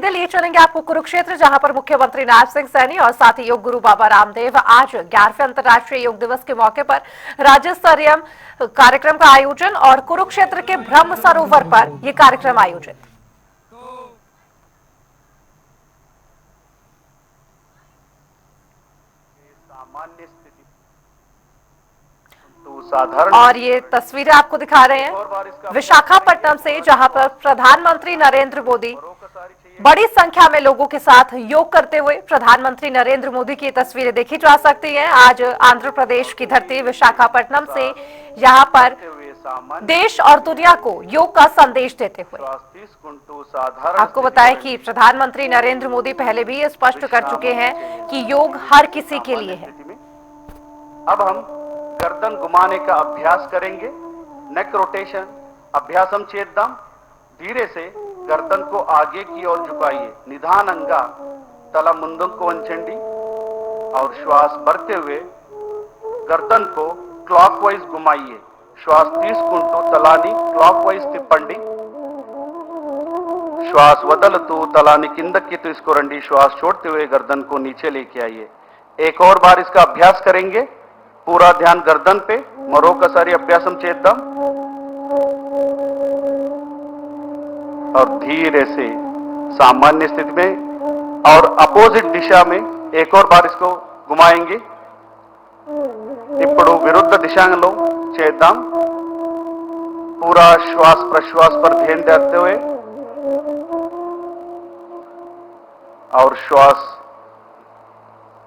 सीधे लिए चलेंगे आपको कुरुक्षेत्र, जहां पर मुख्यमंत्री नायब सिंह सैनी और साथ ही योग गुरु बाबा रामदेव आज 11वें अंतर्राष्ट्रीय योग दिवस के मौके पर राज्य स्तरीय कार्यक्रम का आयोजन और कुरुक्षेत्र के ब्रह्म सरोवर पर यह कार्यक्रम आयोजित। और ये तस्वीरें आपको दिखा रहे हैं विशाखापट्टनम से, जहां पर प्रधानमंत्री नरेंद्र मोदी बड़ी संख्या में लोगों के साथ योग करते हुए प्रधानमंत्री नरेंद्र मोदी की तस्वीरें देखी जा सकती हैं। आज आंध्र प्रदेश की धरती विशाखापट्टनम से यहां पर देश और दुनिया को योग का संदेश देते हुए। आपको बताएं कि प्रधानमंत्री नरेंद्र मोदी पहले भी ये स्पष्ट कर चुके हैं कि योग हर किसी के लिए है। अब हम गर्दन घुमाने का अभ्यास करेंगे। नेक रोटेशन अभ्यासम चेद्दाम। धीरे से गर्दन को आगे की ओर झुकाइए। निधानंगा तला मुंदुको वंचंडी और श्वास भरते हुए गर्दन को क्लॉकवाइज घुमाइए। श्वास తీసుకుంటూ తలాని క్లాక్వైజ్ తిప్పండి। श्वास వదలుతూ తలాని కిందకి తీసుకురండి। श्वास छोड़ते हुए गर्दन को नीचे लेके आइए। एक और बार इसका अभ्यास करेंगे। पूरा ध्यान गर्दन पे। मरोकसारी अभ्यासम चेद्दाम। और धीरे से सामान्य स्थिति में और अपोजिट दिशा में एक और बार इसको घुमाएंगे। ఇప్పుడు विरुद्ध दिशाలో చేద్దాం। पूरा श्वास प्रश्वास पर ध्यान देते हुए और श्वास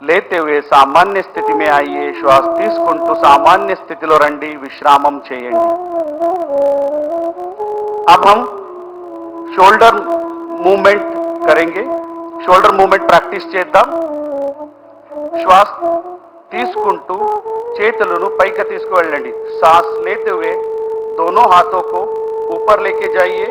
लेते हुए सामान्य स्थिति में आइए। श्वास తీసుకుంటూ सामान्य स्थितिలో రండి। विश्रामం చేయండి। अब हम शोल्डर मूवमेंट करेंगे। शोल्डर मूवमेंट प्रैक्टिस చేద్దాం। श्वास తీసుకుంటూ చేతులను పైకి తీసుకువెళ్ళండి। सांस लेते हुए दोनों हाथों को ऊपर लेके जाइए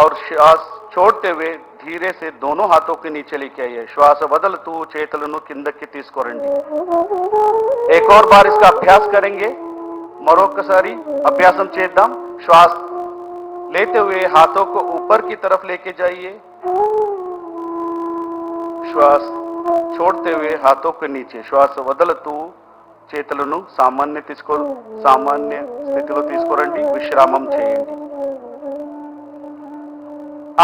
और श्वास छोड़ते हुए धीरे से दोनों हाथों के नीचे लेके आइए। श्वास వదలుతూ చేతులను కిందకి తీసుకురండి। एक और बार इसका अभ्यास करेंगे। మరొకసారి అభ్యాసం చేద్దాం। श्वास लेते हुए हाथों को ऊपर की तरफ लेके जाइए। श्वास छोड़ते हुए हाथों के नीचे। श्वास వదలుతూ చేతులను సామాన్య స్థితిలో తీసుకురండి। విశ్రామం చేయండి।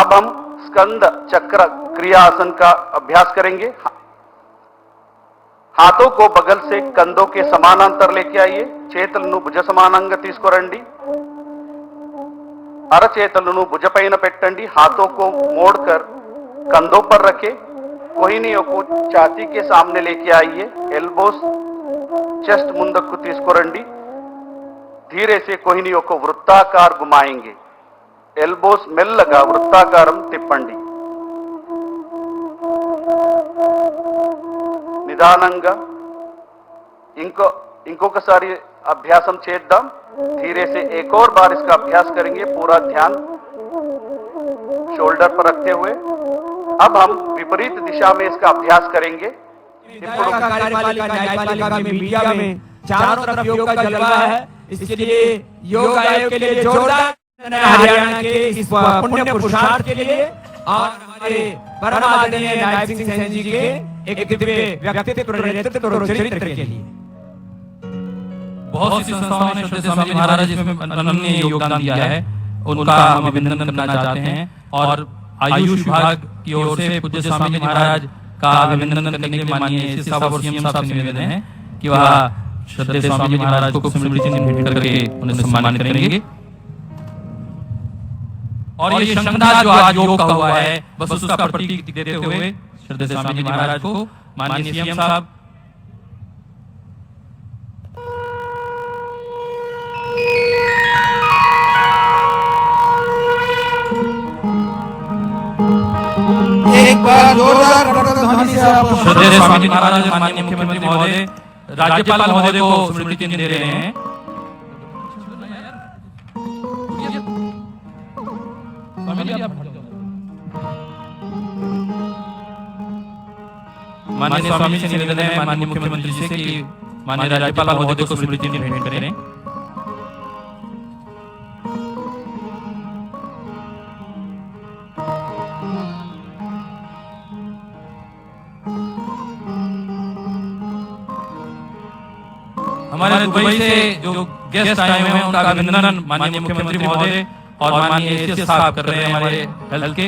अब हम स्कंद चक्र क्रिया आसन का अभ्यास करेंगे। हाथों को बगल से कंधों के समानांतर लेके आइए। చేతులను భుజ సమానంగా తీసుకురండి। అరచేతులను భుజపైన పెట్టండి। हाथों को मोड़कर कंधों पर रखें। कोहिनियों को छाती के सामने लेके आइए। एल्बोस चेस्ट ముందుకు తీసుకురండి। धीरे से कोहिनियों को वृत्ताकार घुमाएंगे। एल्बोस మెల్లగా వృత్తాకారం తిప్పండి। నిదానంగా ఇంకొకసారి अभ्यासम చేద్దాం। धीरे से एक और बार इसका अभ्यास करेंगे। पूरा ध्यान शोल्डर पर रखते हुए अब हम विपरीत दिशा में इसका अभ्यास करेंगे। कार्यपालिका न्यायपालिका में मीडिया में चारों तरफ योग का जलवा है। इसके लिए योग आयोग के लिए जोरदार हरियाणा के इस पुण्य पुरुषार्थ के लिए और हमारे परम आदरणीय नायब सिंह सैनी जी के एक दिव्य व्यक्तित्व नेतृत्व और चरित्र के लिए। बहुत सी संस्थाओं ने श्रद्धेय स्वामी महाराज इसमें अनन्य योगदान दिया है। उनका हम अभिनंदन करना चाहते हैं और आयुष विभाग की ओर से पूज्य स्वामी महाराज का अभिनंदन करने के लिए माननीय एसपी साहब और सीएम साहब से निवेदन है कि वह श्रद्धेय स्वामी महाराज को स्मृति चिन्ह भेंट करके उन्हें सम्मानित करेंगे। और ये शंखनाद जो आज योग का हुआ है, बस उसका प्रतीक देते हुए श्रद्धेय स्वामी महाराज को माननीय सीएम साहब एक बार जोरदार ध्वनि से आप श्रद्धेय स्वामी महाराज माननीय मुख्यमंत्री महोदय राज्यपाल महोदय को स्मृति चिन्ह दे रहे हैं। माननीय स्वामी से निवेदन है माननीय मुख्यमंत्री से कि माननीय राज्यपाल महोदय को स्मृति चिन्ह भेंट करें। हमारे दुबई से जो गेस्ट आए हुए हैं उनका अभिनंदन माननीय मुख्यमंत्री महोदय और माननीय एसीएस साहब कर रहे हैं हमारे हेल्थ के।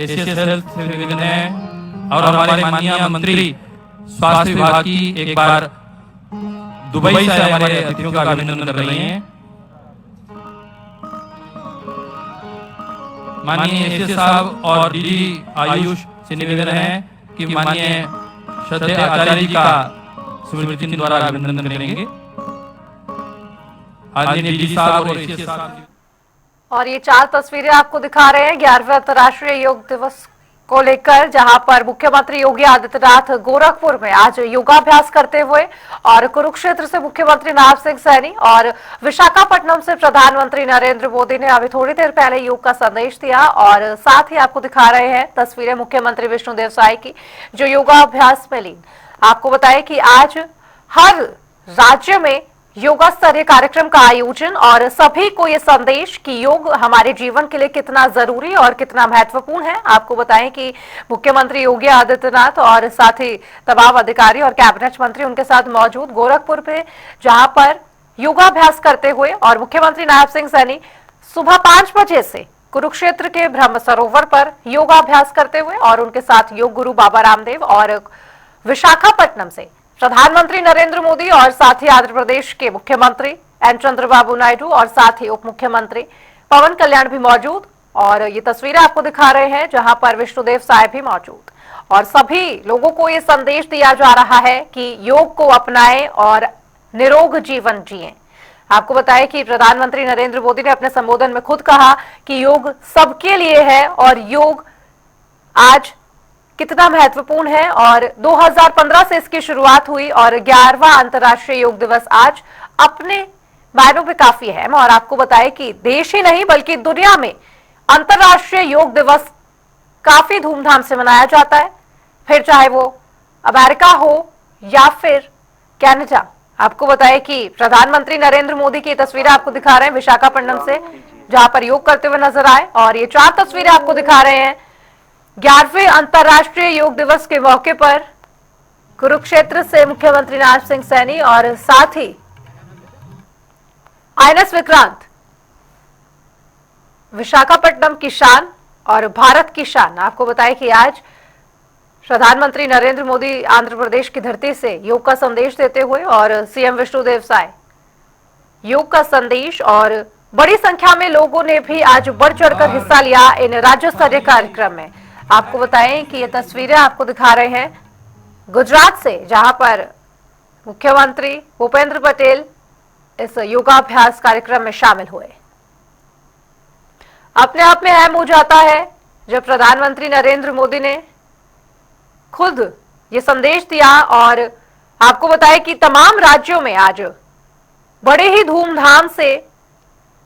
एसीएस हेल्थ से निवेदन है और हमारे माननीय मंत्री स्वास्थ्य विभाग की एक बार दुबई से हमारे अतिथियों का अभिनंदन कर रही हैं। माननीय एसीएस साहब और डीडी आयुष से निवेदन है कि माननीय श्रद्धेय आचार्य जी का स्मृति द्वारा अभिनंदन करेंगे। आदरणीय डीडी साहब और एसीएस साहब। और ये 4 तस्वीरें आपको दिखा रहे हैं 11वें अंतर्राष्ट्रीय योग दिवस को लेकर, जहां पर मुख्यमंत्री योगी आदित्यनाथ गोरखपुर में आज योगाभ्यास करते हुए और कुरुक्षेत्र से मुख्यमंत्री नायब सिंह सैनी और विशाखापट्टनम से प्रधानमंत्री नरेंद्र मोदी ने अभी थोड़ी देर पहले योग का संदेश दिया। और साथ ही आपको दिखा रहे हैं तस्वीरें मुख्यमंत्री विष्णुदेव साय की जो योगाभ्यास में लीन। आपको बताएं कि आज हर राज्य में योगा स्तरीय कार्यक्रम का आयोजन और सभी को ये संदेश कि योग हमारे जीवन के लिए कितना जरूरी और कितना महत्वपूर्ण है। आपको बताएं कि मुख्यमंत्री योगी आदित्यनाथ और साथ ही तमाम अधिकारी और कैबिनेट मंत्री उनके साथ मौजूद गोरखपुर पे, जहां पर योगाभ्यास करते हुए और मुख्यमंत्री नायब सिंह सैनी सुबह 5 बजे से कुरुक्षेत्र के ब्रह्म सरोवर पर योगाभ्यास करते हुए और उनके साथ योग गुरु बाबा रामदेव और विशाखापट्टनम से प्रधानमंत्री नरेंद्र मोदी और साथ ही आंध्र प्रदेश के मुख्यमंत्री एन चंद्रबाबू नायडू और साथ ही उप मुख्यमंत्री पवन कल्याण भी मौजूद। और ये तस्वीरें आपको दिखा रहे हैं जहां पर विष्णुदेव साय भी मौजूद और सभी लोगों को ये संदेश दिया जा रहा है कि योग को अपनाएं और निरोग जीवन जिएं। आपको बताएं कि प्रधानमंत्री नरेंद्र मोदी ने अपने संबोधन में खुद कहा कि योग सबके लिए है और योग आज कितना महत्वपूर्ण है। और 2015 से इसकी शुरुआत हुई और 11वां अंतर्राष्ट्रीय योग दिवस आज अपने मायनों में काफी अहम। और आपको बताएं कि देश ही नहीं बल्कि दुनिया में अंतर्राष्ट्रीय योग दिवस काफी धूमधाम से मनाया जाता है, फिर चाहे वो अमेरिका हो या फिर कनाडा। आपको बताएं कि प्रधानमंत्री नरेंद्र मोदी की तस्वीरें आपको दिखा रहे हैं विशाखापट्टनम से, जहां पर योग करते हुए नजर आए। और ये 4 तस्वीरें आपको दिखा रहे हैं 11वें अंतर्राष्ट्रीय योग दिवस के मौके पर कुरुक्षेत्र से मुख्यमंत्री नायब सिंह सैनी और साथ ही आईएनएस विक्रांत विशाखापट्टनम की शान और भारत की शान। आपको बताएं कि आज प्रधानमंत्री नरेंद्र मोदी आंध्र प्रदेश की धरती से योग का संदेश देते हुए और सीएम विष्णुदेव साय योग का संदेश और बड़ी संख्या में लोगों ने भी आज बढ़ चढ़कर हिस्सा लिया इन राज्य स्तरीय कार्यक्रम में। आपको बताएं कि ये तस्वीरें आपको दिखा रहे हैं गुजरात से, जहां पर मुख्यमंत्री भूपेंद्र पटेल इस योगाभ्यास कार्यक्रम में शामिल हुए। अपने आप में अहम हो जाता है जब प्रधानमंत्री नरेंद्र मोदी ने खुद ये संदेश दिया। और आपको बताएं कि तमाम राज्यों में आज बड़े ही धूमधाम से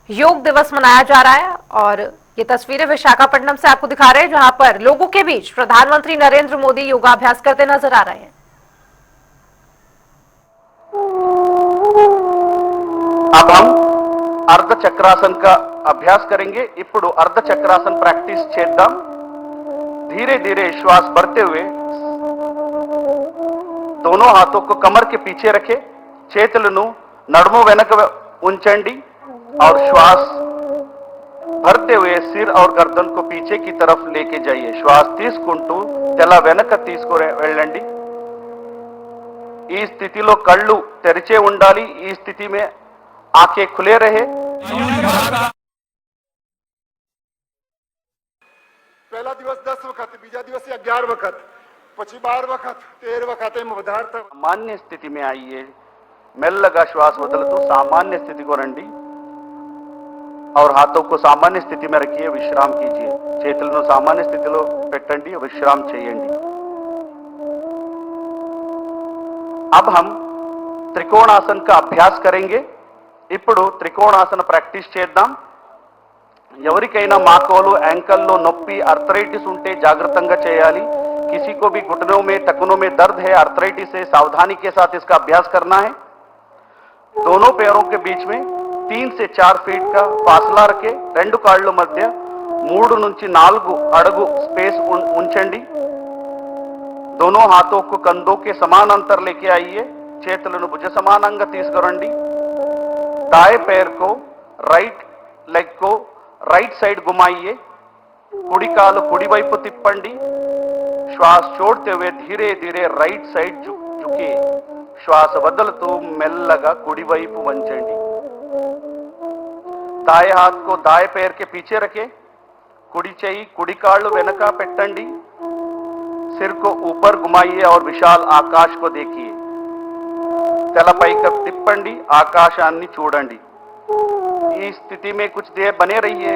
योग दिवस मनाया जा रहा है। और ये तस्वीरें विशाखापट्टनम से आपको दिखा रहे हैं जहां पर लोगों के बीच प्रधानमंत्री नरेंद्र मोदी योगाभ्यास करते नजर आ रहे हैं। अब हम अर्ध चक्रासन का अभ्यास करेंगे। इप्पुडु अर्ध चक्रासन प्रैक्टिस చేద్దాం। धीरे धीरे श्वास भरते हुए दोनों हाथों को कमर के पीछे रखें, చేతులను నడుము వెనక ఉంచండి और श्वास भरते हुए सिर और गर्दन को पीछे की तरफ लेके जाइए। श्वास తీసుకుంటూ తెల్ల వెనక తీసుకొని వెళ్ళండి। ఈ స్థితిలో కళ్ళు తెరిచే ఉండాలి। ఈ స్థితి में आंखें खुले रहे। पहला दिवस 10 वक्त, बीजा दिवस 11 वक्त, પછી 12 वक्त, 13 वक्त में વધારતા सामान्य स्थिति में आइए। మెల్లగా శ్వాస వదులుతూ सामान्य स्थिति को రండి और हाथों को सामान्य स्थिति में रखिए, विश्राम कीजिए। చేతులను सामान्य స్థితిలో పెట్టండి, विश्राम చేయండి। अब हम त्रिकोणासन का अभ्यास करेंगे। ఇప్పుడు త్రికోణాసన ప్రాక్టీస్ చేద్దాం। ఎవరికైనా మాకోలు యాంకల్లో నొప్పి आर्थराइटिस ఉంటే జాగ్రత్తగా చేయాలి। किसी को भी घुटनों में टखनों में दर्द है, आर्थराइटिस है, सावधानी के साथ इसका अभ्यास करना है। दोनों पैरों के बीच में 3 से 4 फीट का फासला रखे। రెండు కాళ్ళ మధ్య 3 నుంచి 4 అడుగు स्पेस ఉంచండి। दोनों हाथों को कंधों के समान अंतर लेके आइए। చేతులను భుజ సమానంగా తీసుకురండి. दाएं पैर को राइट लेग को राइट साइड घुमाइए. कुड़ी कालु कुड़ी వైపు తిప్పండి. శ్వాస छोड़ते हुए धीरे धीरे राइट साइड झुकिए. శ్వాస వదులుతూ మెల్లగా కుడి వైపు వంచండి. दाएं हाथ को दाएं पैर के पीछे रखें. कुड़ी చెయ్యి కుడి కాళ్ళు వెనక పెట్టండి. सिर को ऊपर घुमाइए और विशाल आकाश को देखिए. తల పైకి తిప్పండి. ఆకాశాన్ని చూడండి. ఈ స్థితి में कुछ देर बने रहिए.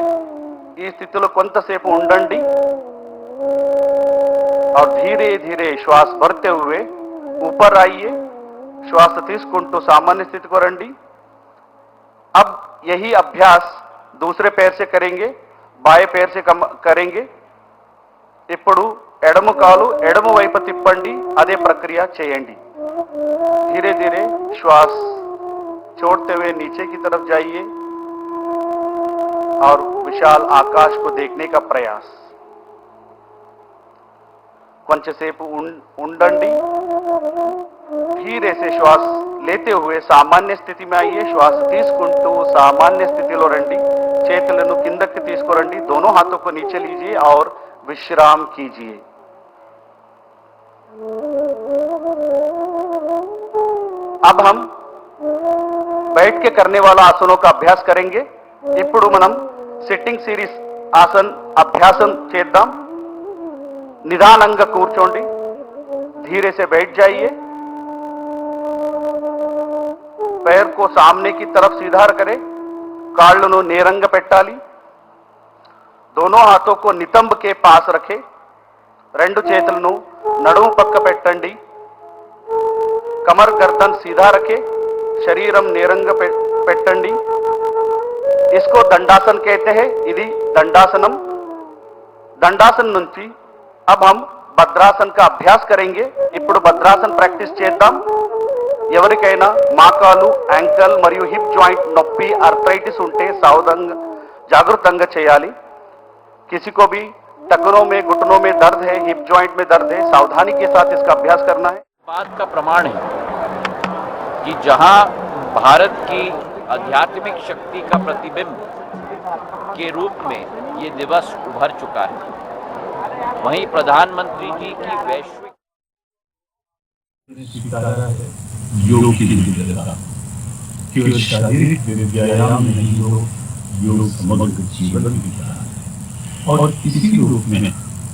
ఈ స్థితిలో కొంతసేపు ఉండండి. और धीरे धीरे श्वास भरते हुए ऊपर आइए. श्वास తీసుకుంటూ सामान्य स्थिति को రండి. अब यही अभ्यास दूसरे पैर से करेंगे. बाएं पैर से करेंगे. ఇప్పుడు ఎడమ కాలు ఎడమ వైపు తిప్పండి. అదే ప్రక్రియ చేయండి. धीरे धीरे श्वास छोड़ते हुए नीचे की तरफ जाइए और विशाल आकाश को देखने का प्रयास. కొంచెంసేపు ఉండండి. धीरे से श्वास लेते हुए सामान्य स्थिति में आइए. श्वास తీసుకుంటూ सामान्य स्थितिలో రండి. చేతులను కిందకి తీసుకురండి. दोनों हाथों को नीचे लीजिए और विश्राम कीजिए. अब हम बैठ के करने वाला आसनों का अभ्यास करेंगे. ఇప్పుడు మనం సిట్టింగ్ సిరీస్ ఆసన్ అభ్యాసం చేద్దాం. నిదానంగా కూర్చోండి. धीरे से बैठ जाइए. पैर को सामने की तरफ सीधा करें. కాళ్ళను నేరంగా పెట్టాలి. दोनों हाथों को नितंब के पास रखें. రెండు చేతులను నడుము పక్క పెట్టండి. कमर गर्दन सीधा रखे. शरीरम నేరంగా పెట్టండి. इसको दंडासन कहते हैं. ఇది दंडासनम. दंडासन నుంచి अब हम భద్రాసన్ का अभ्यास करेंगे. ఇప్పుడు భద్రాసన్ ప్రాక్టీస్ చేద్దాం. ఎవరికైనా మోకాలు యాంకల్ మరియు హిప్ జాయింట్ నొప్పి ఆర్థరైటిస్ ఉంటే సావధానంగా జాగృతంగా చేయాలి. किसी को भी टखनों में घुटनों में दर्द है, हिप जॉइंट में दर्द है, सावधानी के साथ इसका अभ्यास करना है. बात का प्रमाण है कि जहां भारत की आध्यात्मिक शक्ति का प्रतिबिंब के रूप में ये दिवस उभर चुका है, वहीं प्रधानमंत्री जी की वैश्विक योग की दिव्यता केवल शारीरिक व्यायाम नहीं, योग समग्र जीवन विज्ञान है. और इसी रूप में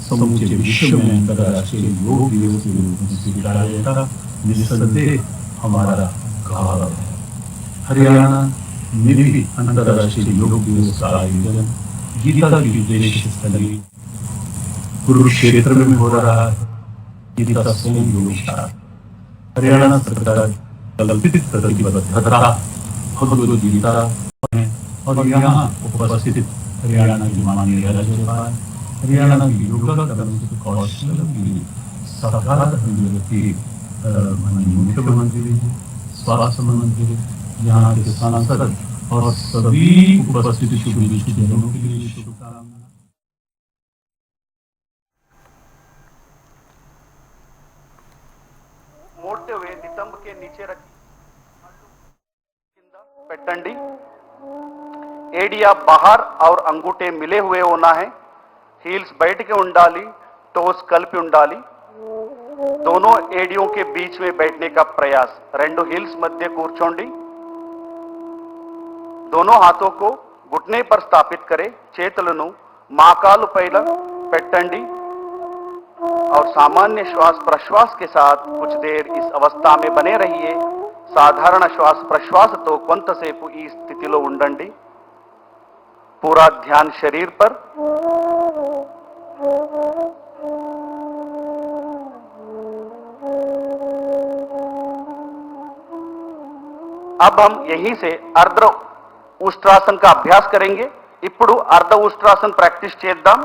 समूचे विश्व में अंतर्राष्ट्रीय योग दिवस के रूप में स्वीकारा जाता निस्संदेह हमारा गौरव है. हरियाणा में भी अंतर्राष्ट्रीय योग दिवस का आयोजन गीता की उद्देश्य स्थली कुरुक्षेत्र में हो रहा है. गीता स्वयं योगशाला हरियाणा सरकार कल्पित प्रतिबद्धता भगवद गीता है. और यहाँ उपस्थित हरियाणा की माननीय राज्यपाल, हरियाणा की योगा कर्मचारी कौशल की सरकार की माननीय मुख्यमंत्री, स्वास्थ्य मंत्री, यहाँ के सांसद और सभी उपस्थित शुभजनों के लिए शुभकामनाएं. मोड़ते हुए नितंब के नीचे रखिए. పెట్టండి. ఏడియా బాహర్ और अंगूठे मिले हुए होना है. हील्स बैठ के ఉండాలి. टोस కలిపి ఉండాలి. दोनों एडियों के बीच में बैठने का प्रयास. రెండు हील्स मध्य కూర్చోండి. दोनों हाथों को घुटने पर स्थापित करें. చేతులను మోకాలు పైన పెట్టండి और सामान्य श्वास प्रश्वास के साथ कुछ देर इस अवस्था में बने रहिए. సాధారణ శ్వాస ప్రశ్వాసతో కొంతసేపు ఈ స్థితిలో ఉండండి. पूरा ध्यान शरीर पर. अब हम यहीं से अर्ध उष्ट्रासन का अभ्यास करेंगे. ఇప్పుడు अर्ध उष्ट्रासन प्रैक्टिस చేద్దాం.